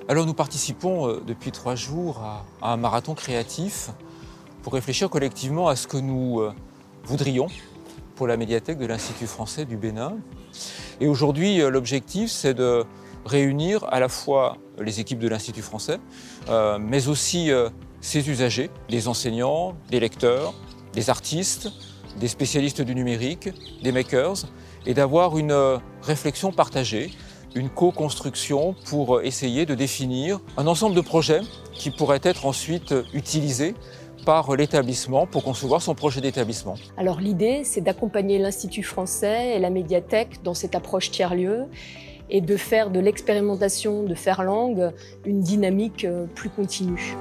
Alors nous participons depuis 3 jours à un marathon créatif pour réfléchir collectivement à ce que nous voudrions pour la médiathèque de l'Institut français du Bénin. Et aujourd'hui, l'objectif, c'est de réunir à la fois les équipes de l'Institut français, mais aussi ses usagers, les enseignants, les lecteurs, les artistes, des spécialistes du numérique, des makers, et d'avoir une réflexion partagée, une co-construction pour essayer de définir un ensemble de projets qui pourraient être ensuite utilisés par l'établissement pour concevoir son projet d'établissement. Alors l'idée, c'est d'accompagner l'Institut français et la médiathèque dans cette approche tiers-lieu et de faire de l'expérimentation de faire langue une dynamique plus continue.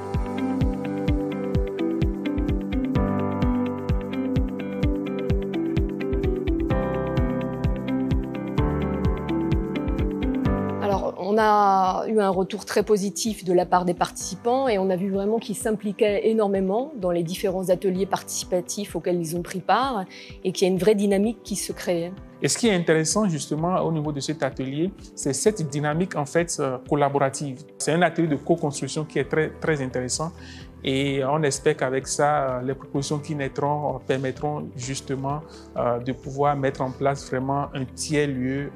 Alors, on a eu un retour très positif de la part des participants et on a vu vraiment qu'ils s'impliquaient énormément dans les différents ateliers participatifs auxquels ils ont pris part et qu'il y a une vraie dynamique qui se créait. Et ce qui est intéressant justement au niveau de cet atelier, c'est cette dynamique en fait collaborative. C'est un atelier de co-construction qui est très intéressant et on espère qu'avec ça, les propositions qui naîtront permettront justement de pouvoir mettre en place vraiment un tiers-lieu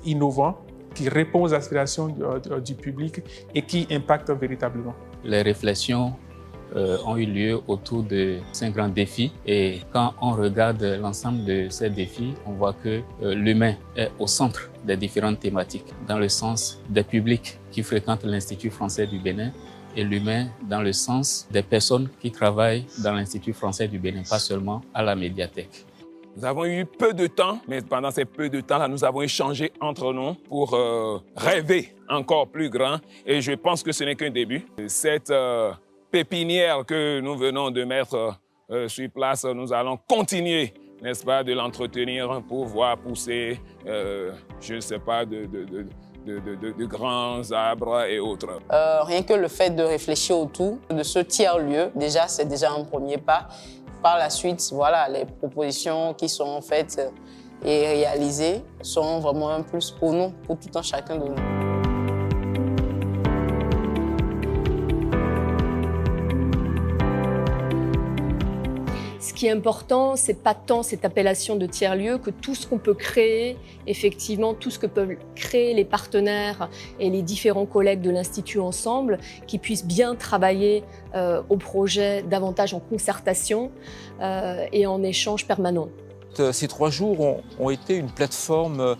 innovant qui répond aux aspirations du public et qui impacte véritablement. Les réflexions ont eu lieu autour de 5 grands défis et quand on regarde l'ensemble de ces défis, on voit que l'humain est au centre des différentes thématiques, dans le sens des publics qui fréquentent l'Institut français du Bénin et l'humain dans le sens des personnes qui travaillent dans l'Institut français du Bénin, pas seulement à la médiathèque. Nous avons eu peu de temps, mais pendant ces peu de temps-là, nous avons échangé entre nous pour rêver encore plus grand. Et je pense que ce n'est qu'un début. Cette pépinière que nous venons de mettre sur place, nous allons continuer, n'est-ce pas, de l'entretenir pour voir pousser, je ne sais pas, de grands arbres et autres. Rien que le fait de réfléchir autour de ce tiers-lieu, déjà, c'est déjà un premier pas. Par la suite, voilà, les propositions qui sont faites et réalisées sont vraiment un plus pour nous, pour tout un chacun de nous. Ce qui est important, ce n'est pas tant cette appellation de tiers-lieu que tout ce qu'on peut créer, effectivement, tout ce que peuvent créer les partenaires et les différents collègues de l'Institut ensemble, qui puissent bien travailler au projet davantage en concertation et en échange permanent. Ces 3 jours ont été une plateforme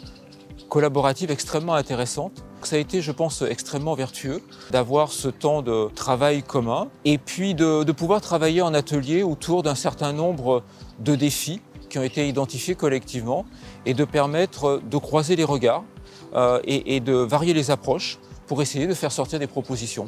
collaborative extrêmement intéressante. Ça a été, je pense, extrêmement vertueux d'avoir ce temps de travail commun et puis de pouvoir travailler en atelier autour d'un certain nombre de défis qui ont été identifiés collectivement et de permettre de croiser les regards et de varier les approches pour essayer de faire sortir des propositions.